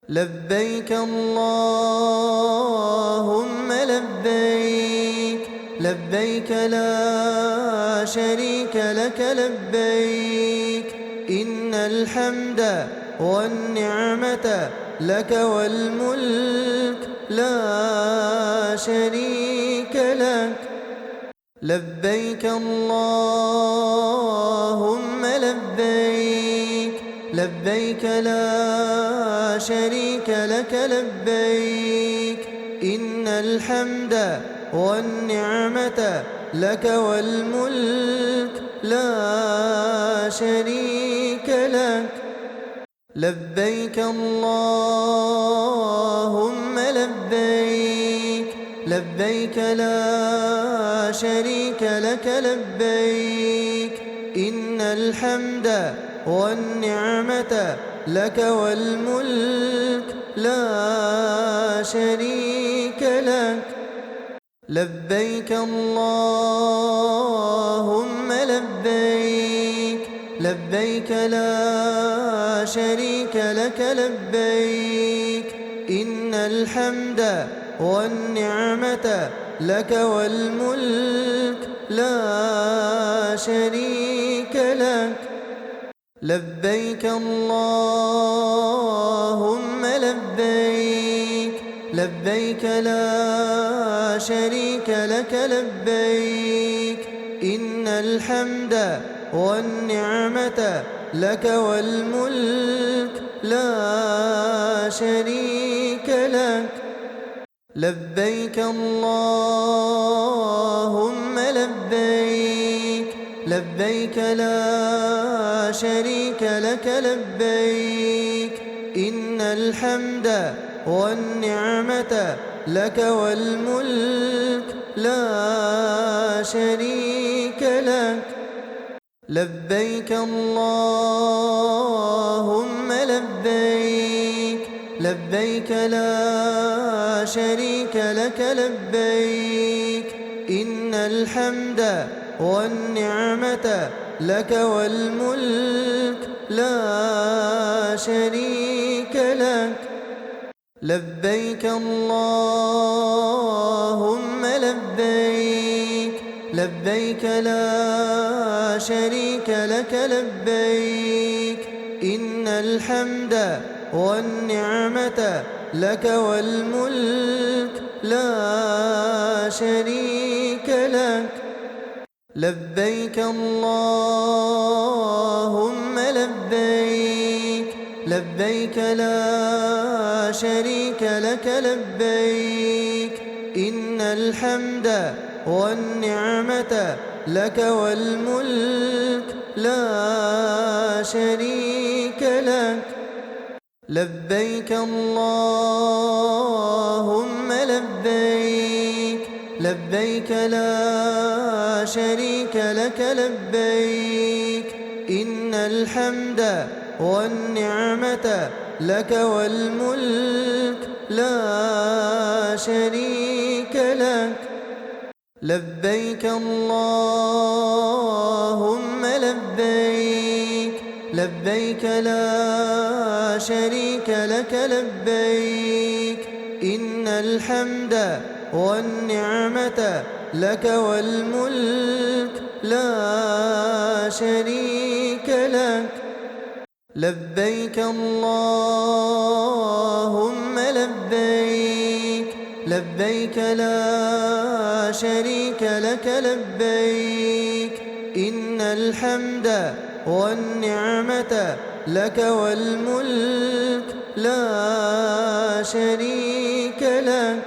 لبيك اللهم لبيك، لبيك لا شريك لك لبيك، إن الحمد والنعمة لك والملك لا شريك لك. لبيك اللهم لبيك، لبيك لا شريك لك لبيك، إن الحمد والنعمة لك والملك لا شريك لك. لبيك اللهم لبيك، لبيك لا شريك لك لبيك، إن الحمد والنعمة لك والملك لا شريك لك. لبيك اللهم لبيك، لبيك لا شريك لك لبيك، إن الحمد والنعمة لك والملك لا شريك لك. لبيك اللهم لبيك، لبيك لا شريك لك لبيك، إن الحمد والنعمة لك والملك لا شريك لك. لبيك اللهم لبيك، لبيك لا شريك لك لبيك، إن الحمد والنعمة لك والملك لا شريك لك. لبيك اللهم لبيك، لبيك لا شريك لك لبيك، إن الحمد والنعمة لك والملك لا شريك لك. لبيك اللهم لبيك، لبيك لا شريك لك لبيك، إن الحمد والنعمة لك والملك لا شريك لك. لبيك اللهم لبيك، لبيك لا شريك لك لبيك، إن الحمد والنعمة لك والملك لا شريك لك. لبيك اللهم لبيك، لبيك لا شريك لك لبيك، إن الحمد والنعمة لك والملك لا شريك لك. لبيك اللهم لبيك، لبيك لا شريك لك لبيك، إن الحمد والنعمة لك والملك لا شريك لك. لبيك اللهم لبيك، لبيك لا شريك لك لبيك، إن الحمد والنعمة لك والملك لا شريك لك.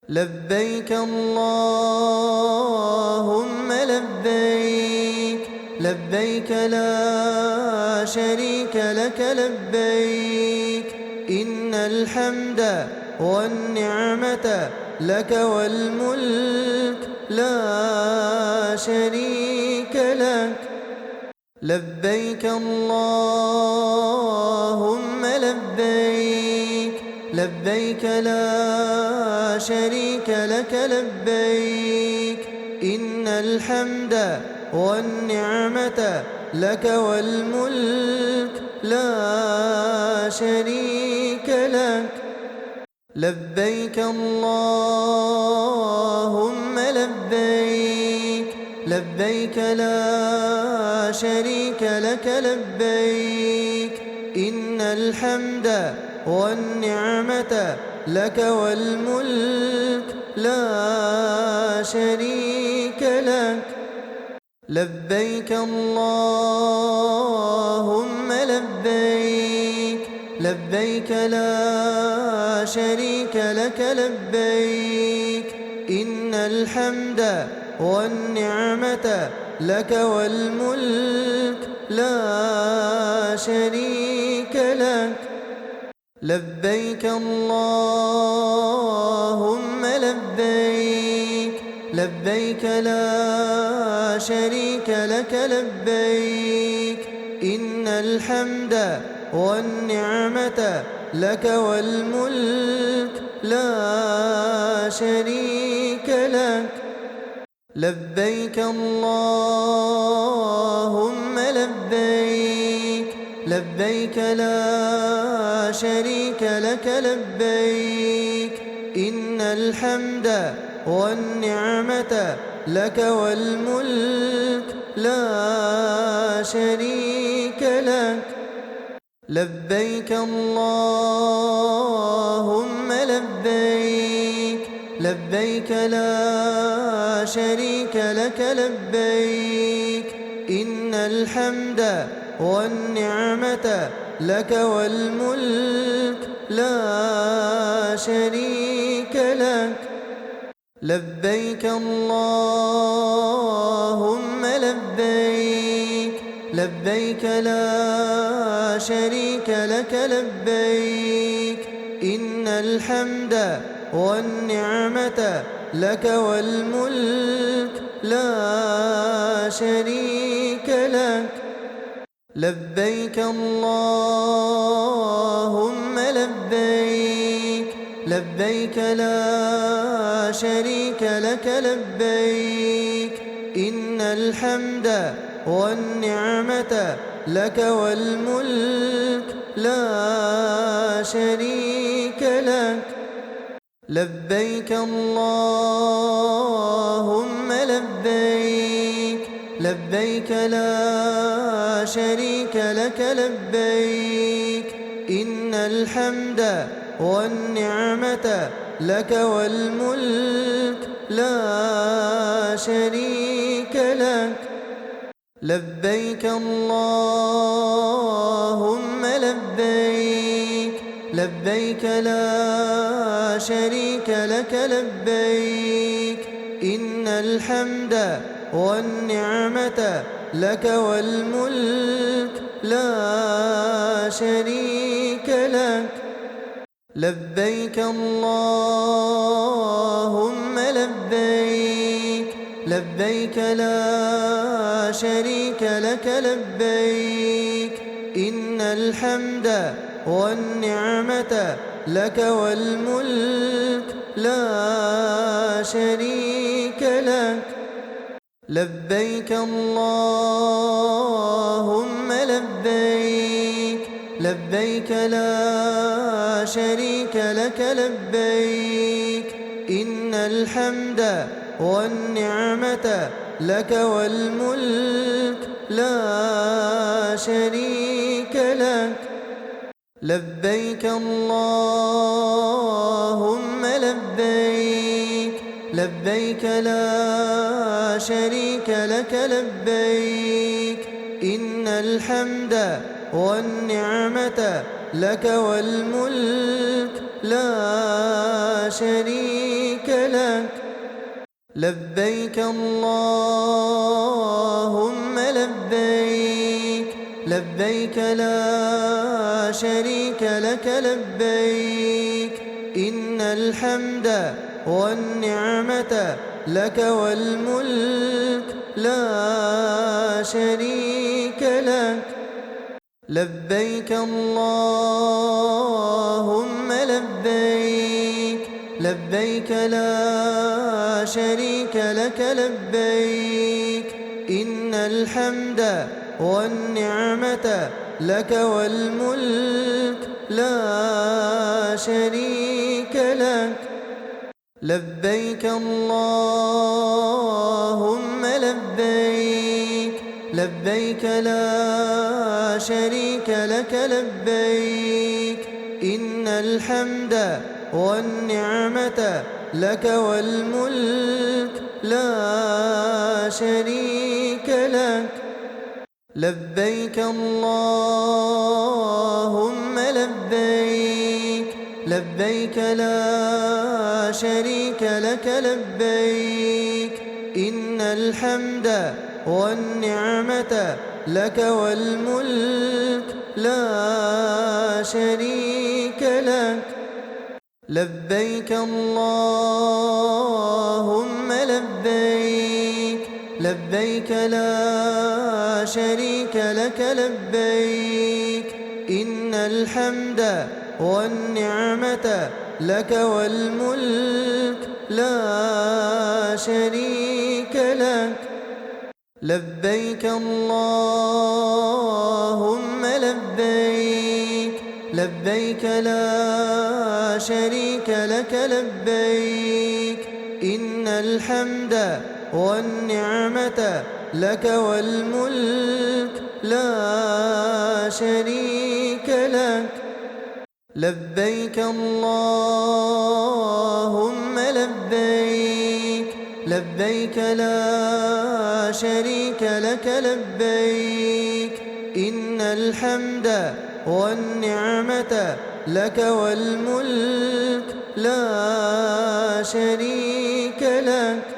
لبيك اللهم لبيك، لبيك لا شريك لك لبيك، إن الحمد والنعمة لك والملك لا شريك لك. لبيك اللهم لبيك، لبيك لا شريك لك لبيك، إن الحمد والنعمة لك والملك لا شريك لبيك اللهم لبيك لبيك لا شريك لك لبيك إن الحمد والنعمة لك والملك لا شريك لك لبيك اللهم لبيك لبيك لا شريك لك لبيك إن الحمد والنعمة لك والملك لا شريك لك لبيك اللهم لبيك لبيك لا شريك لك لبيك إن الحمد والنعمة لك والملك لا شريك لك لبيك اللهم لبيك لبيك لا شريك لك لبيك إن الحمد والنعمة لك والملك لا شريك لك لبيك اللهم لبيك لبيك لا شريك لك لبيك إن الحمد والنعمة لك والملك لا شريك لك لبيك اللهم لبيك لبيك لا شريك لك لبيك إن الحمد والنعمة لك والملك لا شريك لك لبيك اللهم لبيك لبيك لا شريك لك لبيك إن الحمد والنعمة لك والملك لا شريك لك لبيك اللهم لبيك لبيك لا شريك لك لبيك إن الحمد والنعمة لك والملك لا شريك لك لبيك اللهم لبيك لبيك لا شريك لك لبيك إن الحمد والنعمة لك والملك لا شريك لك لبيك اللهم لبيك لبيك لا شريك لك لبيك إن الحمد والنعمة لك والملك لا شريك لك لبيك اللهم لبيك لبيك لا شريك لك لبيك إن الحمد والنعمة لك والملك لا شريك لك لبيك اللهم لبيك لبيك لا شريك لك لبيك إن الحمد والنعمة لك والملك لا شريك لك لبيك اللهم لبيك لبيك لا شريك لك لبيك إن الحمد والنعمة لك والملك لا شريك لك لبيك اللهم لبيك لبيك لا شريك لك لبيك إن الحمد والنعمة لك والملك لا شريك لك لبيك اللهم لبيك لبيك لا شريك لك لبيك إن الحمد والنعمة لك والملك لا شريك لك لبيك اللهم لبيك لبيك لا شريك لك لبيك إن الحمد والنعمة لك والملك لا شريك لك لبيك اللهم لبيك لبيك لا شريك لك لبيك إن الحمد والنعمة لك والملك لا شريك لك لبيك اللهم لبيك لبيك لا شريك لك لبيك إن الحمد والنعمة لك والملك لا شريك لك لبيك اللهم لبيك لبيك لا شريك لك لبيك إن الحمد والنعمة لك والملك لا شريك لك